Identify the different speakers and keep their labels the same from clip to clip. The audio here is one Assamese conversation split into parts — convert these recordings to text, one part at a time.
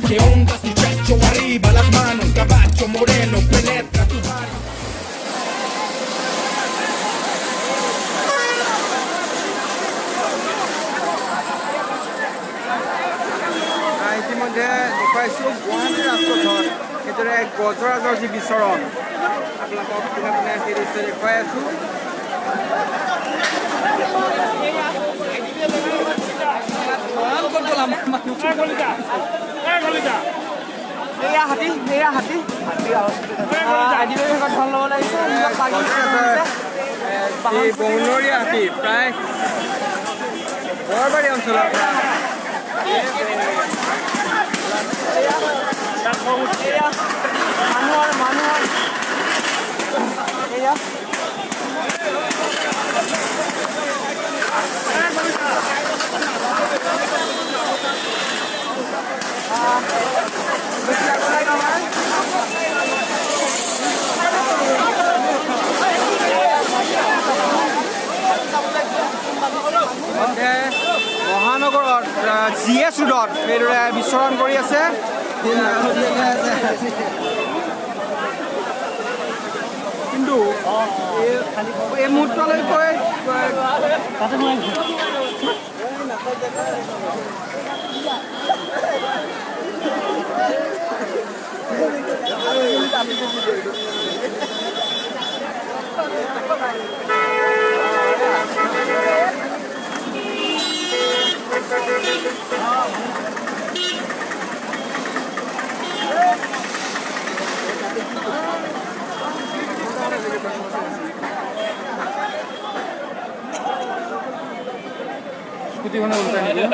Speaker 1: ¿Qué onda, muchacho? Arriba las manos, caballo moreno, penetra tu barrio.
Speaker 2: ইতিমধ্যে দেখুৱাইছোঁ গুৱাহাটীৰ ৰাজপথত সেইদৰে গজৰাজৰ যি বিচৰণ আপোনালোকক পোনে পোনে সেই দৃশ্য দেখুৱাই আছোঁ। এয়া হাতী ধন ল'ব লাগিছে এই বনৰীয়া হাতী প্ৰায় বৰবাৰী অঞ্চলৰ পৰা মানুহৰ এয়া মহানগৰত GS ৰোডত এইদৰে বিচৰণ কৰি আছে। কিন্তু এই মুহূৰ্তলৈকৈ স্কুটিখনে উল্টাই নিদিয়ে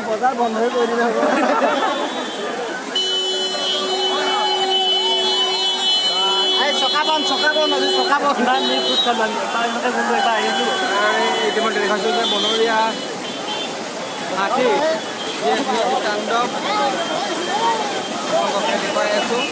Speaker 2: বজাৰ বন্ধ হৈ কৰি দিলে হ'ব। ইতিমধ্যে দেখাইছোঁ যে বনৰীয়া হাতী তাণ্ডৱ দেখুৱাই আছোঁ।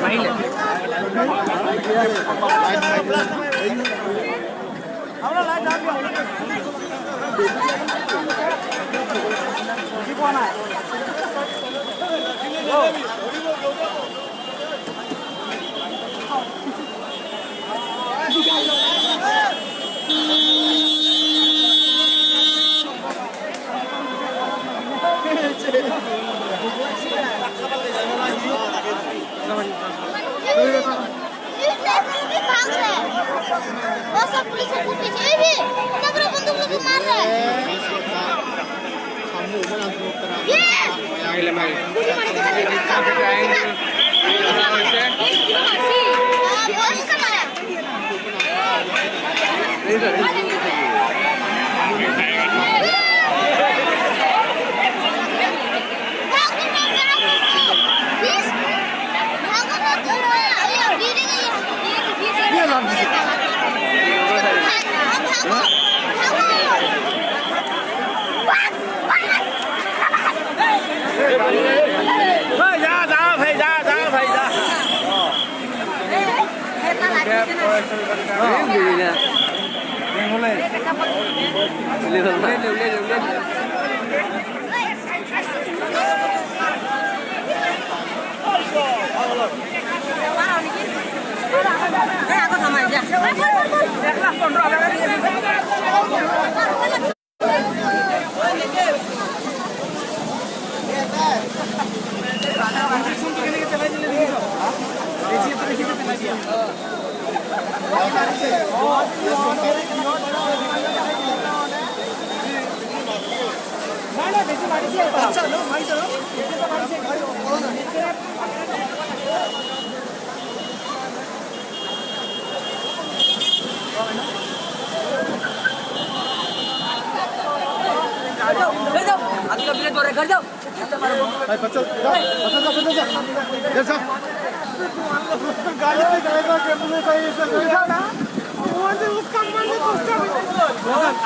Speaker 2: মাৰিলে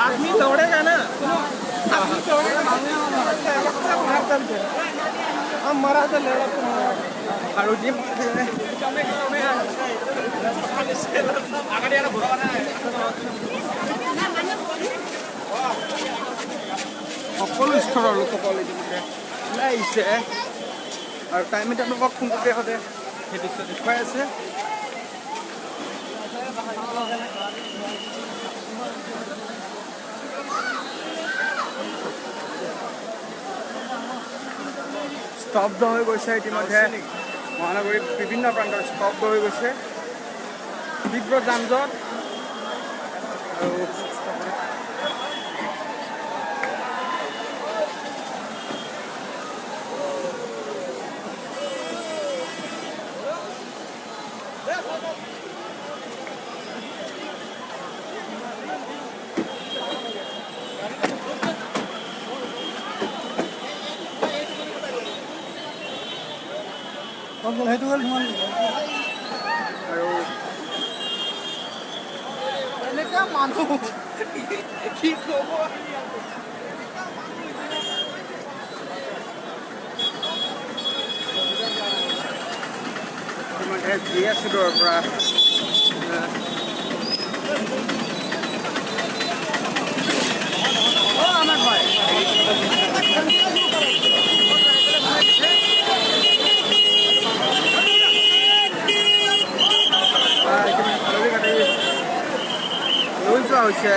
Speaker 2: आदमी दौड़ेगा ना हम मरा तो लड़ा সকলো স্তৰৰ লোকসকল ওলাই আহিছে আৰু টাইমে তেওঁলোকক সোনকালে সদায় সেই দৃশ্য দেখুৱাই আছে স্তব্ধ হৈ গৈছে ইতিমধ্যে মহানগৰীৰ বিভিন্ন প্ৰান্তৰ স্তব্ধ হৈ গৈছে তীব্ৰ যান জঁট আৰু সেইটো হ'ল আৰু এনেকুৱা মানুহ কি ক'ব জি এছ ৰোডৰ পৰা আমাৰ হয় লৈ যোৱা হৈছে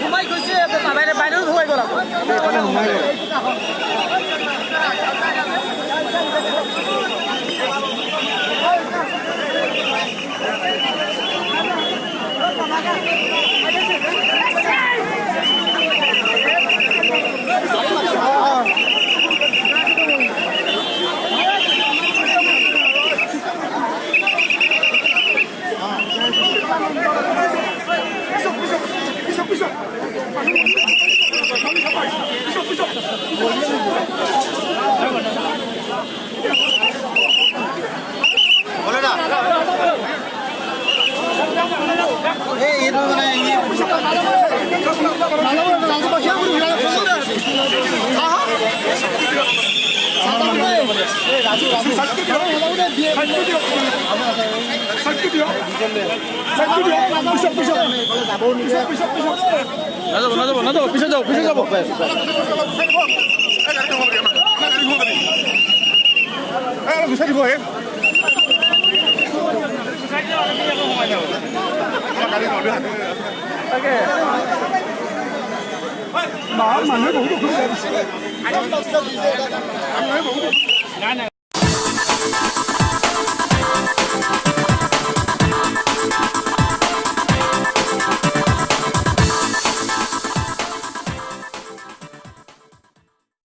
Speaker 2: সোমাই গৈছে বাইদেউ সোমাই গ'ল সোমাই গ'ল Piso. নাযাব পিছত যাব
Speaker 1: গুচাই দিব হে মানুহে বহুত অসুবিধা দিছে